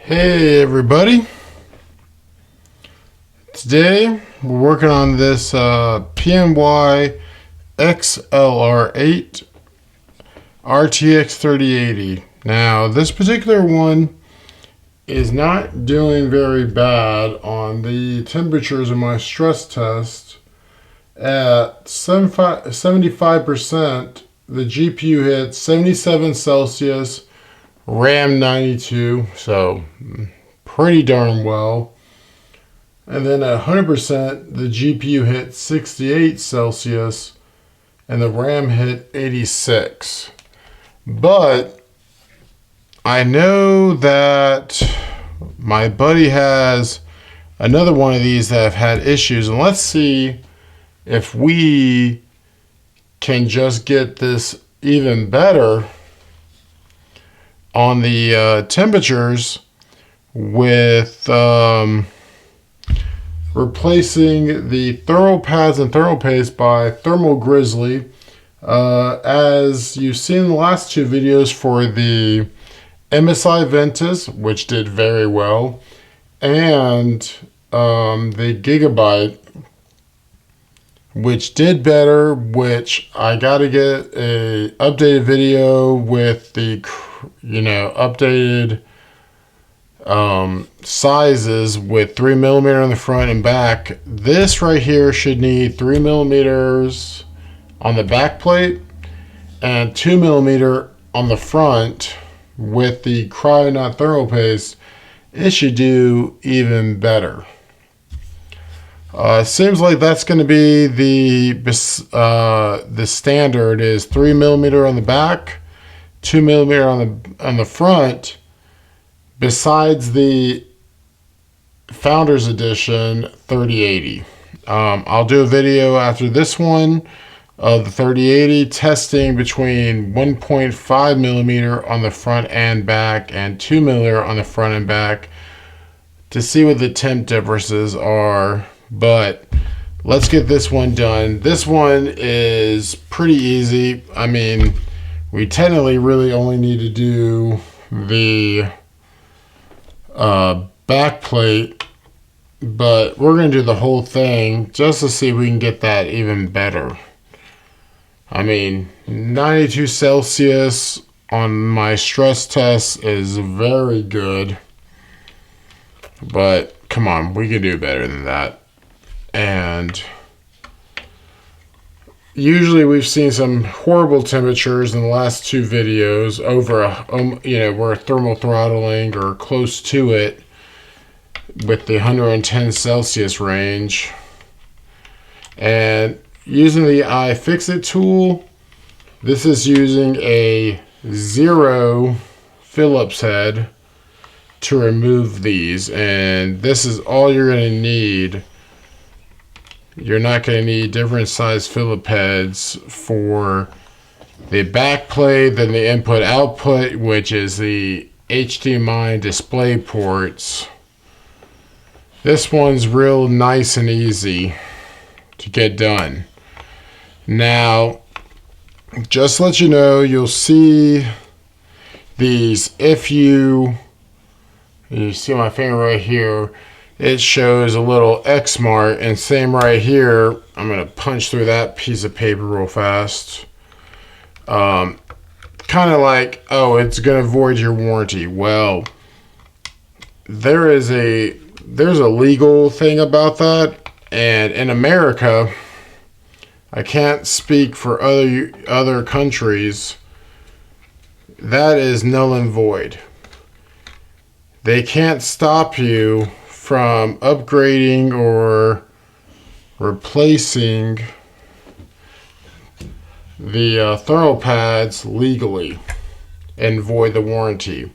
Hey everybody, today we're working on this PNY XLR8 RTX 3080. Now this particular one is not doing very bad on the temperatures in my stress test. At 75%, the GPU hit 77 Celsius, RAM 92, so pretty darn well. And then at 100%, the GPU hit 68 Celsius and the RAM hit 86. But I know that my buddy has another one of these that have had issues, and let's see if we can just get this even better on the temperatures with replacing the thermal pads and thermal paste by Thermal Grizzly. As you've seen in the last two videos for the MSI Ventus, which did very well, and the Gigabyte, which did better, which I got to get a updated video with the, updated sizes with 3mm on the front and back. This right here should need 3mm on the back plate and 2mm on the front with the Cryonaut thermal paste. It should do even better. Seems like that's going to be the standard is 3mm on the back, 2mm on the front. Besides the Founders Edition 3080, I'll do a video after this one of the 3080 testing between 1.5mm on the front and back and 2mm on the front and back to see what the temp differences are. But let's get this one done. This one is pretty easy. I mean, we technically really only need to do the back plate, but we're going to do the whole thing just to see if we can get that even better. I mean, 92 Celsius on my stress test is very good, but come on, we can do better than that. And usually we've seen some horrible temperatures in the last two videos over we're thermal throttling or close to it with the 110 Celsius range. And using the iFixit tool, this is using a 0 Phillips head to remove these, and this is all you're going to need. You're not going to need different size Phillip heads for the back plate than the input output, which is the HDMI display ports. This one's real nice and easy to get done. Now, just to let you know, you'll see these if you see my finger right here. It shows a little X mark, and same right here. I'm going to punch through that piece of paper real fast. Kind of like, oh, it's going to void your warranty. Well, there's a legal thing about that, and in America, I can't speak for other countries, that is null and void. They can't stop you from upgrading or replacing the thermal pads legally and void the warranty.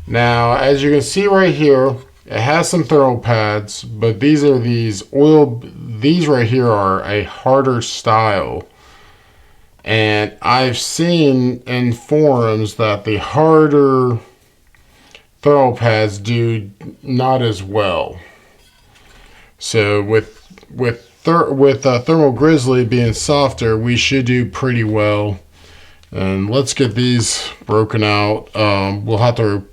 Now, as you can see right here, it has some thermal pads, but these right here are a harder style. And I've seen in forums that the harder thermal pads do not as well. So with Thermal Grizzly being softer, we should do pretty well. And let's get these broken out. We'll have to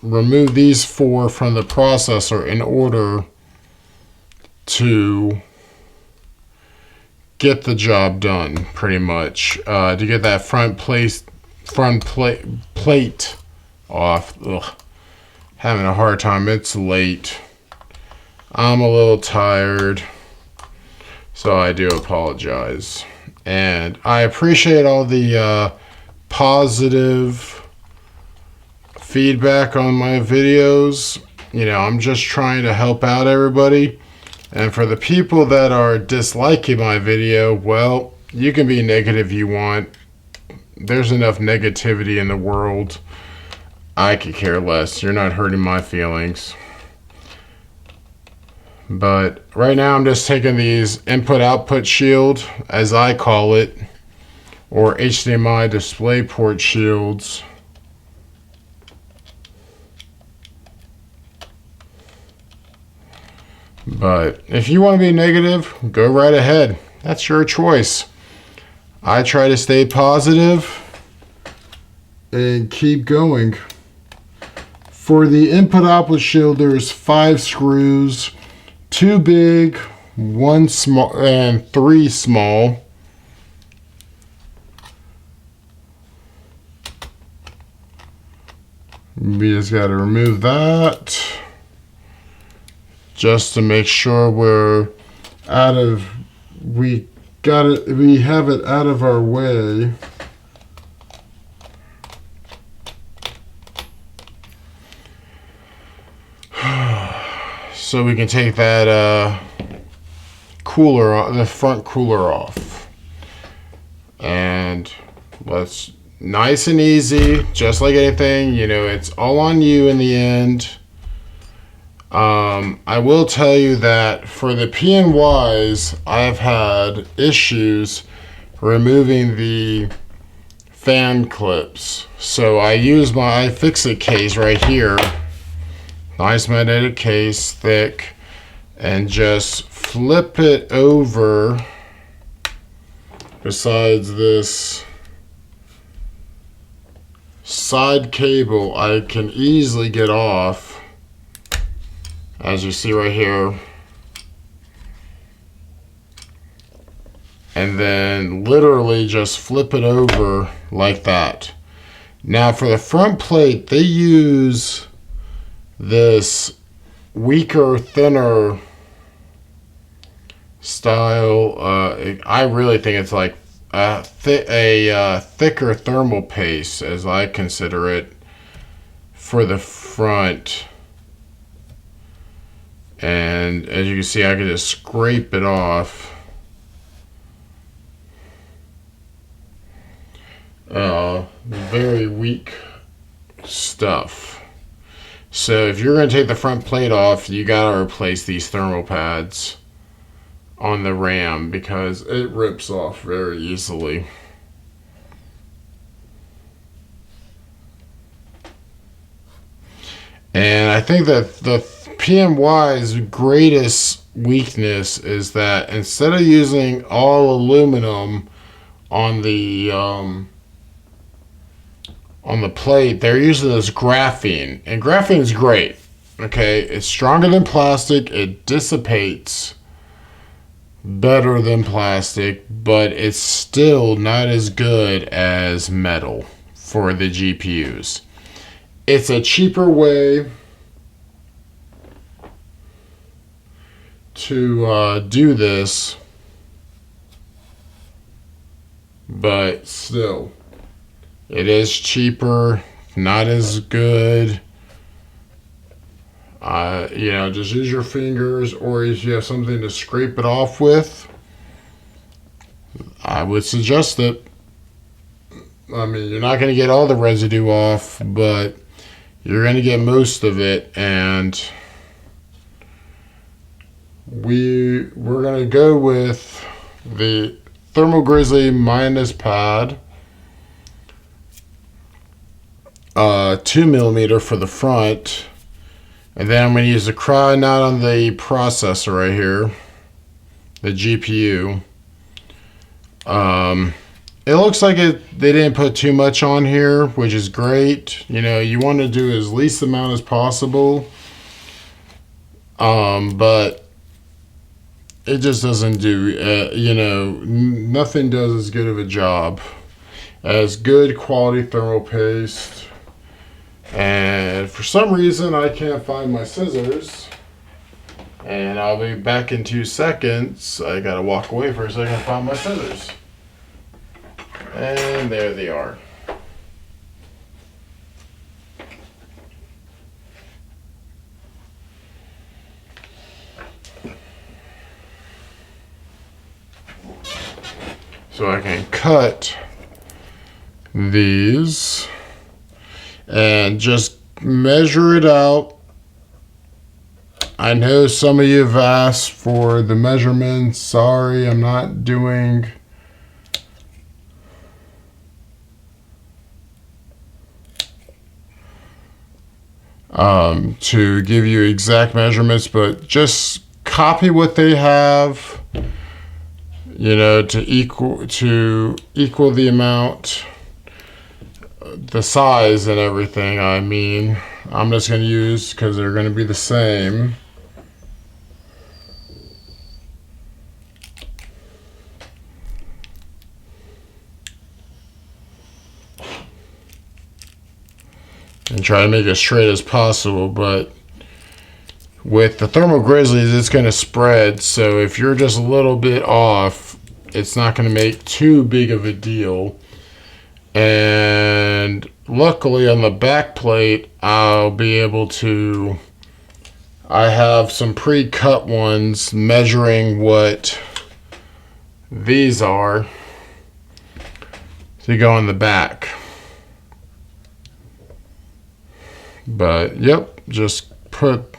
remove these 4 from the processor in order to get the job done, pretty much. To get that front plate off. Ugh. Having a hard time. It's late. I'm a little tired, so I do apologize. And I appreciate all the positive feedback on my videos. You know, I'm just trying to help out everybody. And for the people that are disliking my video, well, you can be negative you want. There's enough negativity in the world. I could care less. You're not hurting my feelings. But right now I'm just taking these input-output shield, as I call it, or HDMI display port shields. But if you want to be negative, go right ahead. That's your choice. I try to stay positive and keep going. For the input-output shield, there's 5 screws. 2 big, 1 small, and 3 small. We just got to remove that just to make sure we have it out of our way. So we can take that cooler, the front cooler off. And let's, nice and easy, just like anything, you know, it's all on you in the end. I will tell you that for the PNYs, I've had issues removing the fan clips. So I use my iFixit case right here. Nice magnetic case, thick, and just flip it over besides this side cable. I can easily get off, as you see right here, and then literally just flip it over like that. Now for the front plate, they use this weaker, thinner style. I really think it's like a thicker thermal paste, as I consider it, for the front. And as you can see, I can just scrape it off. Very weak stuff. So if you're going to take the front plate off, you got to replace these thermal pads on the RAM because it rips off very easily. And I think that the PNY's greatest weakness is that instead of using all aluminum on the plate, they're using this graphene, and graphene is great. Okay, it's stronger than plastic, it dissipates better than plastic, but it's still not as good as metal for the GPUs. It's a cheaper way to do this, but still, it is cheaper, not as good. You know, just use your fingers, or if you have something to scrape it off with, I would suggest it. I mean, you're not going to get all the residue off, but you're going to get most of it. And we're going to go with the Thermal Grizzly minus pad, 2mm for the front, and then I'm going to use the cryo nut on the processor right here, the GPU. it looks like they didn't put too much on here, which is great. You know, you want to do as least amount as possible. But it just doesn't do, you know, nothing does as good of a job as good quality thermal paste. And for some reason, I can't find my scissors. And I'll be back in 2 seconds. I gotta walk away for a second to find my scissors. And there they are. So I can cut these and just measure it out. I know some of you have asked for the measurements. Sorry, I'm not doing to give you exact measurements, but just copy what they have, you know, to equal the amount, the size and everything. I mean, I'm just going to use, because they're going to be the same. And try to make it straight as possible, but with the Thermal Grizzlies, it's going to spread, so if you're just a little bit off, it's not going to make too big of a deal. And luckily on the back plate, I'll be able to, I have some pre-cut ones measuring what these are to go on the back. But yep, just put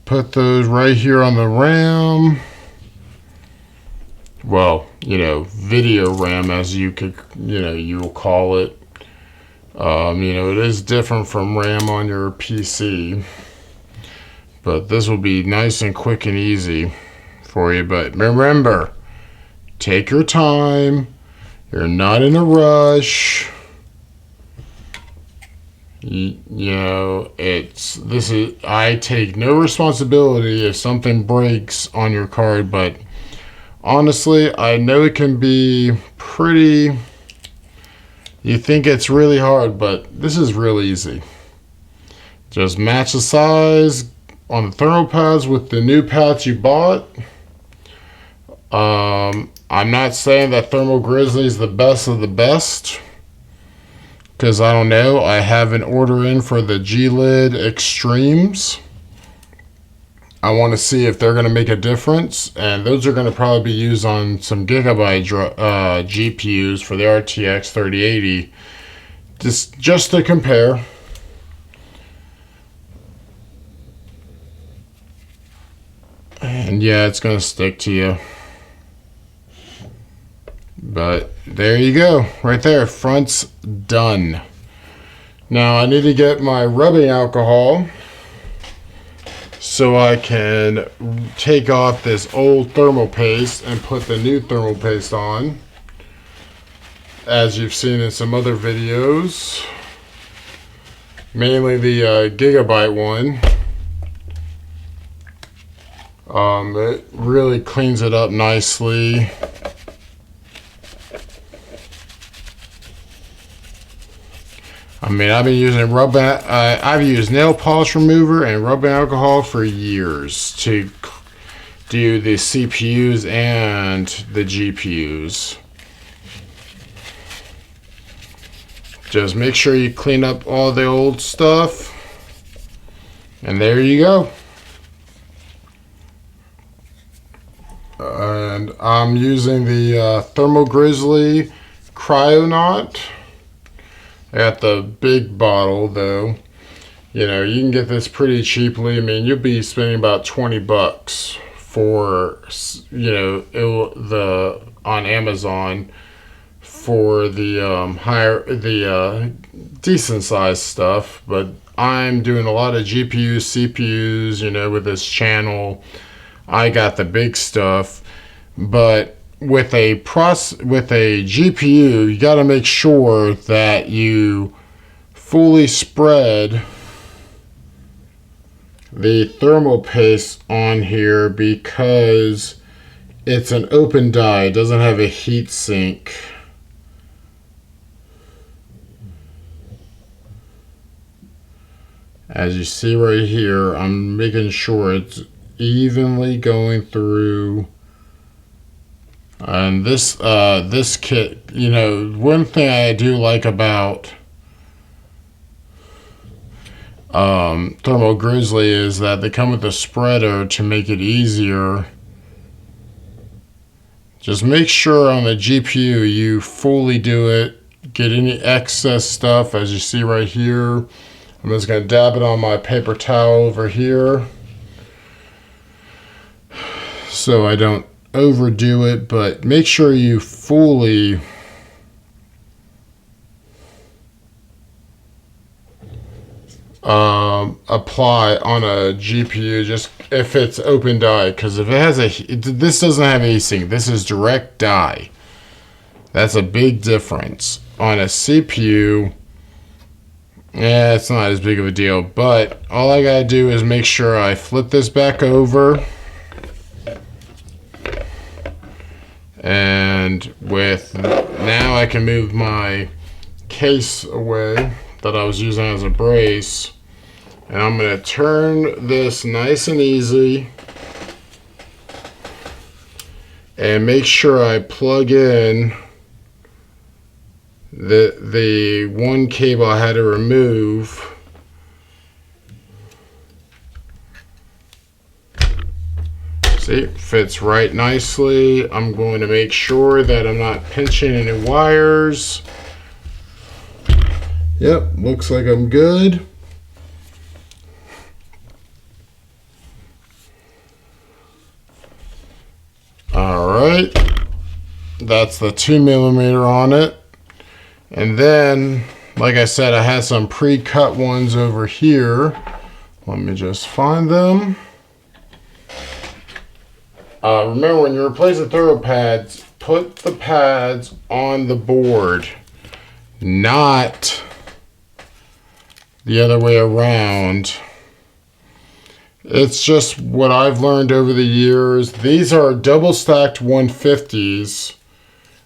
those right here on the RAM. Well, you know, video RAM, as you could, you know, you'll call it. You know, it is different from RAM on your PC, but this will be nice and quick and easy for you. But remember, take your time. You're not in a rush. You know, I take no responsibility if something breaks on your card, but honestly, I know it can be pretty, you think it's really hard, but this is real easy. Just match the size on the thermal pads with the new pads you bought. I'm not saying that Thermal Grizzly is the best of the best, because I don't know. I have an order in for the G-Lid Extremes. I want to see if they're going to make a difference, and those are going to probably be used on some gigabyte GPUs for the RTX 3080, just to compare. And yeah, it's going to stick to you. But there you go, right there, front's done. Now I need to get my rubbing alcohol so I can take off this old thermal paste and put the new thermal paste on, as you've seen in some other videos, mainly the gigabyte one. It really cleans it up nicely. I mean, I've been using I've used nail polish remover and rubbing alcohol for years to do the CPUs and the GPUs. Just make sure you clean up all the old stuff, and there you go. And I'm using the Thermal Grizzly Cryonaut. I got the big bottle though. You know, you can get this pretty cheaply. I mean, you'll be spending about 20 bucks for, you know, on Amazon for the decent sized stuff. But I'm doing a lot of GPUs, CPUs, you know, with this channel. I got the big stuff, but with a GPU, you got to make sure that you fully spread the thermal paste on here, because it's an open die. It doesn't have a heat sink. As you see right here, I'm making sure it's evenly going through. And this kit, you know, one thing I do like about Thermal Grizzly is that they come with a spreader to make it easier. Just make sure on the GPU you fully do it. Get any excess stuff, as you see right here. I'm just going to dab it on my paper towel over here so I don't overdo it, but make sure you fully apply on a GPU, just if it's open die, because if it has this doesn't have heatsink, this is direct die. That's a big difference. On a CPU, yeah, it's not as big of a deal, but all I gotta do is make sure I flip this back over, and now I can move my case away that I was using as a brace, and I'm going to turn this nice and easy and make sure I plug in the one cable I had to remove. See, it fits right nicely. I'm going to make sure that I'm not pinching any wires. Yep, looks like I'm good. All right, that's the 2mm on it. And then, like I said, I had some pre-cut ones over here. Let me just find them. Remember, when you're replacing throw pads, put the pads on the board, not the other way around. It's just what I've learned over the years. These are double stacked 150s.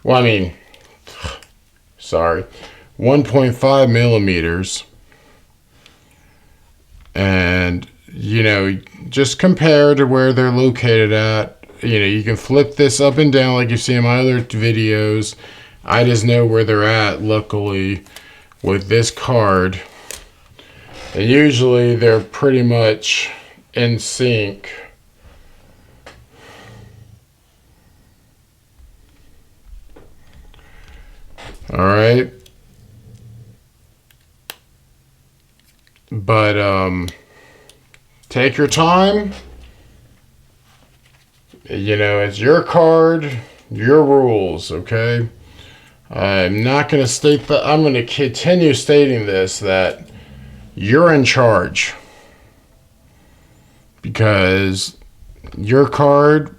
Well, I mean, sorry, 1.5 millimeters. And, you know, just compare to where they're located at. You know, you can flip this up and down like you see in my other videos. I just know where they're at luckily with this card. And usually they're pretty much in sync. All right. But take your time. You know, it's your card, your rules, okay? I'm not going to state that. I'm going to continue stating this, that you're in charge, because your card,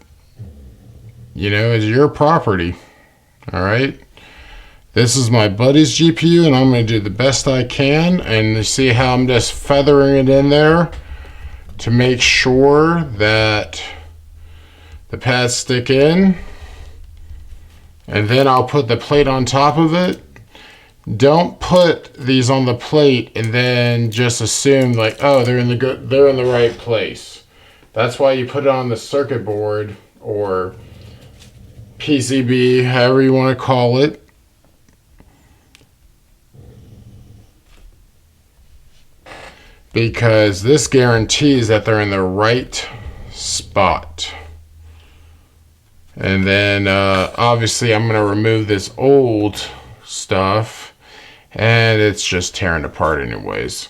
you know, is your property. All right. This is my buddy's GPU, and I'm going to do the best I can. And you see how I'm just feathering it in there to make sure that the pads stick in. And then I'll put the plate on top of it. Don't put these on the plate and then just assume like, oh, they're in the right place. That's why you put it on the circuit board or PCB, however you want to call it. Because this guarantees that they're in the right spot. And then obviously I'm going to remove this old stuff, and it's just tearing apart anyways.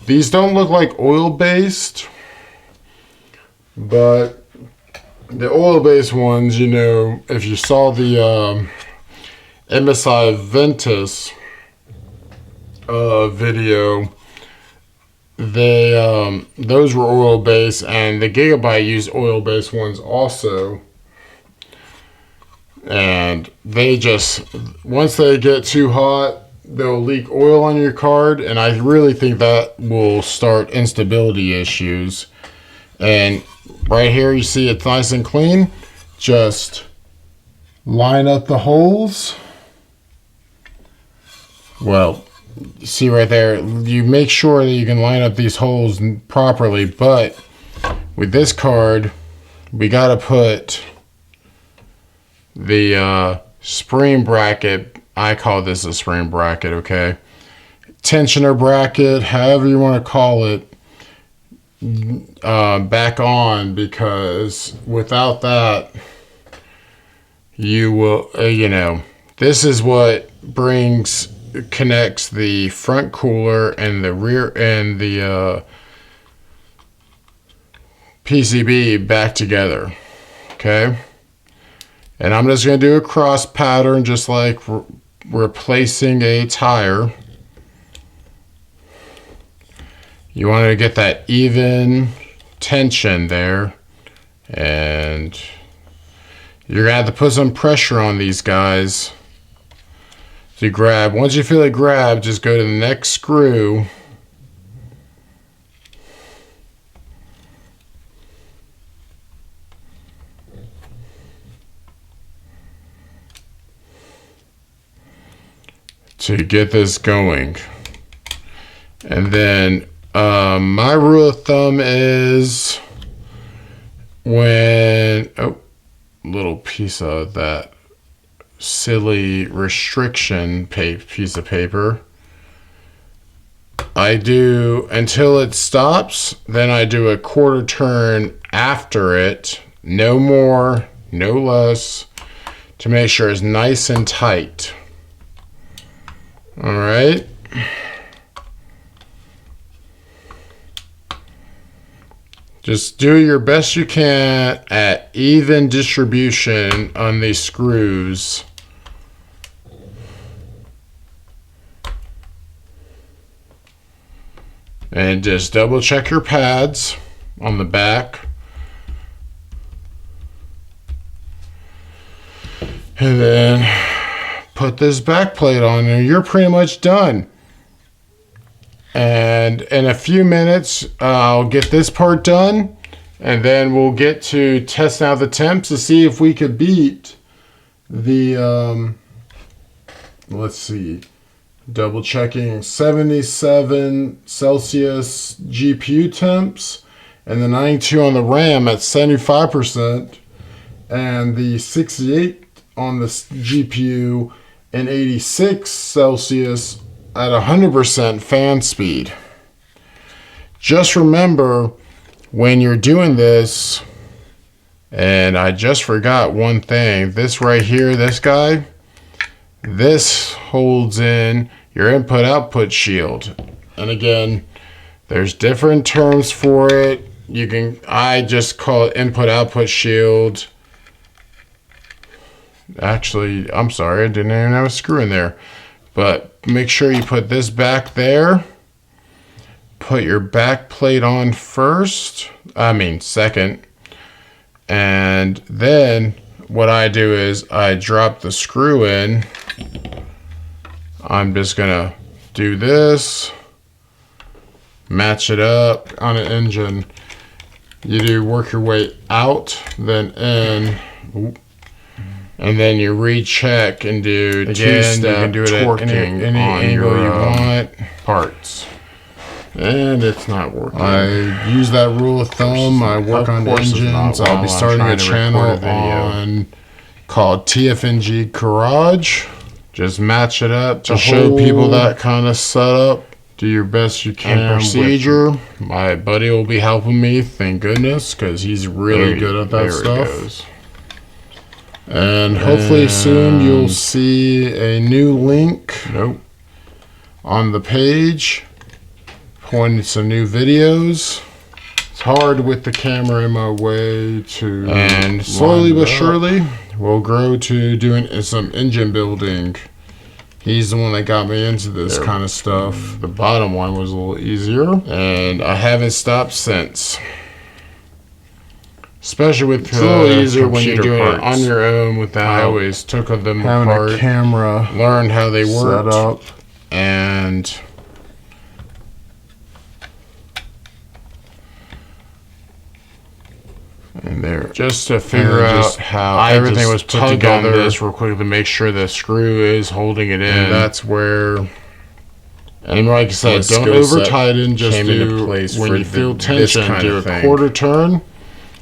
These don't look like oil-based, but the oil-based ones, you know, if you saw the MSI Ventus video, they those were oil-based, and the Gigabyte used oil-based ones also. and they just, once they get too hot, they'll leak oil on your card, and I really think that will start instability issues. And right here you see it's nice and clean. Just line up the holes. Well, you see right there, you make sure that you can line up these holes properly, but with this card, we got to put the spring bracket, I call this a spring bracket, okay? Tensioner bracket, however you want to call it, back on, because without that, you will, this is what connects the front cooler and the rear and the PCB back together, okay? And I'm just going to do a cross pattern, just like replacing a tire. You want to get that even tension there, and you're going to have to put some pressure on these guys to grab. Once you feel it grab, just go to the next screw. To get this going. And then my rule of thumb is when, little piece of that silly restriction piece of paper, I do until it stops, then I do a quarter turn after it, no more, no less, to make sure it's nice and tight. All right. Just do your best you can at even distribution on these screws. And just double check your pads on the back. And then put this back plate on and you're pretty much done. And in a few minutes, I'll get this part done, and then we'll get to testing out the temps to see if we could beat the, let's see, double checking 77 Celsius GPU temps, and the 92 on the RAM at 75%, and the 68 on the GPU and 86 Celsius at 100% fan speed. Just remember when you're doing this, and I just forgot one thing, this right here, this guy, this holds in your input-output shield. And again, there's different terms for it. I just call it input-output shield. Actually, I'm sorry, I didn't even have a screw in there. But make sure you put this back there. Put your back plate on second. And then what I do is I drop the screw in. I'm just gonna do this. Match it up on an engine. You do work your way out, then in. And then you recheck and do two-step you can do it torquing at any angle you want parts. And it's not working. I use that rule of thumb. I work on engines. I'll be starting a channel on called TFNG Garage. Just match it up to show people that kind of setup. Do your best you can. Procedure. My buddy will be helping me, thank goodness, because he's really good at that stuff. And hopefully soon you'll see a new link on the page pointing to some new videos. It's hard with the camera in my way to, and slowly but surely we'll grow to doing some engine building. He's the one that got me into this kind of stuff. The bottom one was a little easier, and I haven't stopped since. especially with it's a little easier when you're doing parts. it on your own without I always took them having apart, a camera, learned how they worked, set up, and there, just to figure out how everything was put together. On this real quick to make sure the screw is holding it in. And that's where, and like I said, don't over tighten. Just do when you feel tension, do a quarter turn.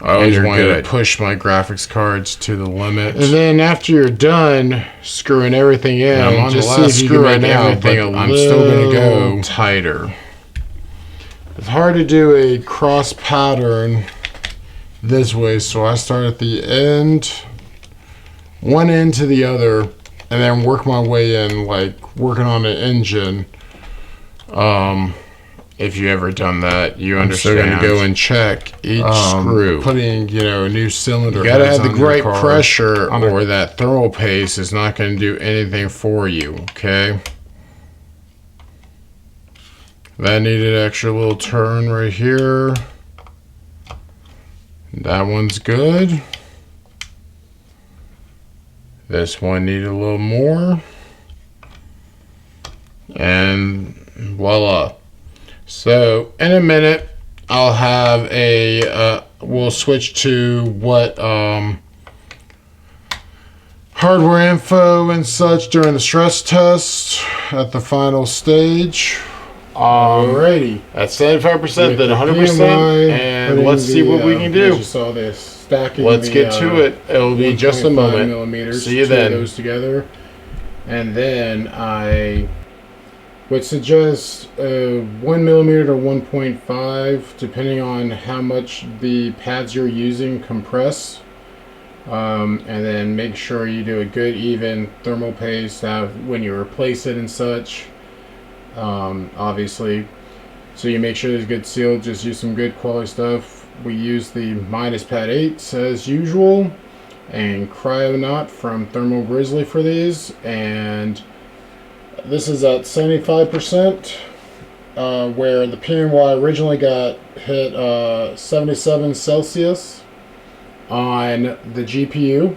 I always wanted to push my graphics cards to the limit. And then after you're done screwing everything in, I'm on just the last screw right now, but I'm still going to go tighter. It's hard to do a cross pattern this way, so I start at the end, one end to the other, and then work my way in, like working on an engine. If you ever done that, you understand. I'm still going to go and check each screw. Putting, a new cylinder. You got to have the right pressure, or that thermal paste is not going to do anything for you. Okay. That needed an extra little turn right here. That one's good. This one needed a little more. And voila. So in a minute, I'll have we'll switch to what hardware info and such during the stress test at the final stage. Alrighty. At 75%, then 100%, and let's see what we can do. You saw this stacking. Let's get to it. It'll be just a moment. Millimeters, see you then. Those together, and then I would suggest 1 millimeter to 1.5, depending on how much the pads you're using compress. And then make sure you do a good even thermal paste when you replace it and such. Obviously, so you make sure there's good seal. Just use some good quality stuff. We use the minus pad 8 as usual, and Cryonaut from Thermal Grizzly for these, and this is at 75%, where the PNY originally got hit 77 Celsius on the GPU,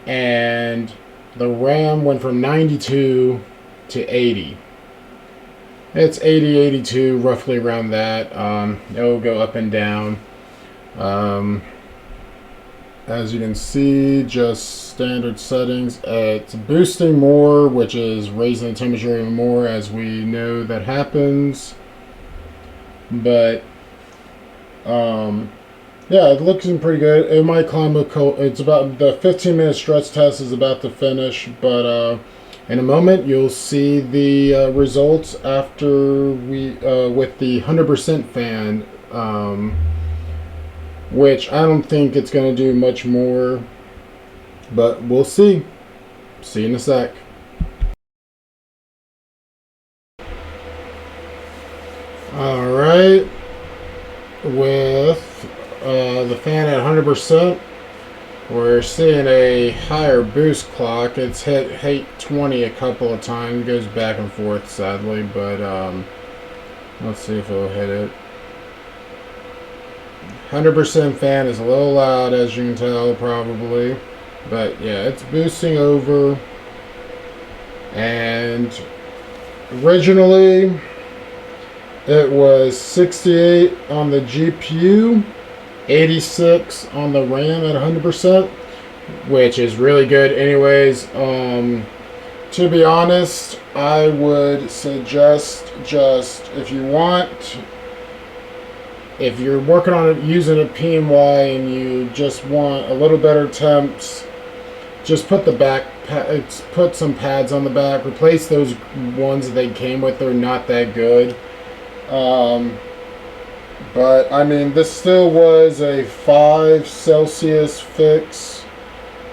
and the RAM went from 92 to 80. It's 80, 82, roughly around that. It'll go up and down. As you can see, just standard settings. It's boosting more, which is raising the temperature even more, as we know that happens. But, yeah, it looks pretty good. It might climb a it's about, the 15-minute stretch test is about to finish, but, in a moment, you'll see the results after with the 100% fan, which I don't think it's going to do much more, but we'll see. See you in a sec. All right, with the fan at 100%. We're seeing a higher boost clock. It's hit 20 a couple of times. It goes back and forth, sadly, but let's see if it'll hit it. 100% fan is a little loud, as you can tell, probably. But yeah, it's boosting over. And originally, it was 68 on the GPU. 86 on the RAM at 100%, which is really good anyways. To be honest, I would suggest, just if you're working on it using a PNY and you just want a little better temps, just put put some pads on the back, replace those ones that they came with. They're not that good. But I mean, this still was a 5 Celsius fix,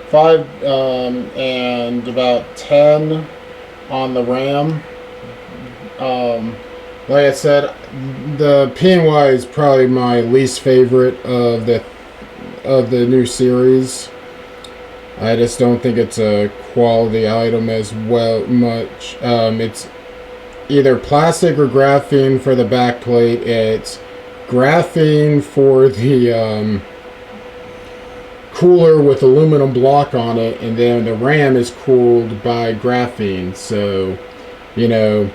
5 and about 10 on the RAM. Like I said, the PNY is probably my least favorite of the new series. I just don't think it's a quality item as much. It's either plastic or graphene for the back plate. It's graphene for the cooler with aluminum block on it, and then the RAM is cooled by graphene. So, you know,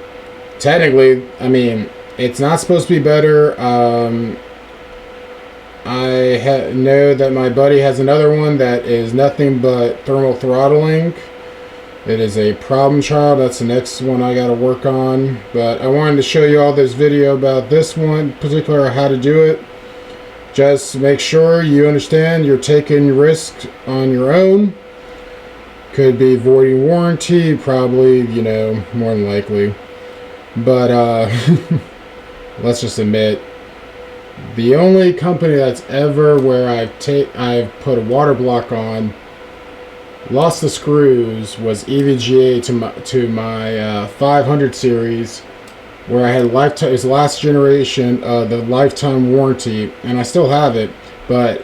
technically, I mean, it's not supposed to be better. I know that my buddy has another one that is nothing but thermal throttling. It is a problem child. That's the next one I got to work on. But I wanted to show you all this video about this one, particular how to do it. Just make sure you understand you're taking risks on your own. Could be voiding warranty, probably, you know, more than likely. But let's just admit, the only company that's ever where I've put a water block on, lost the screws, was EVGA to my 500 series, where I had lifetime, it's last generation, the lifetime warranty, and I still have it, but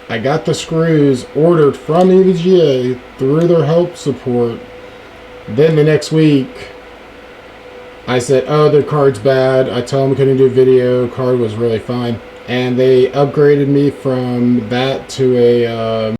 I got the screws ordered from EVGA through their help support. Then the next week, I said, oh, their card's bad. I told them I couldn't do video. Card was really fine. And they upgraded me from that to a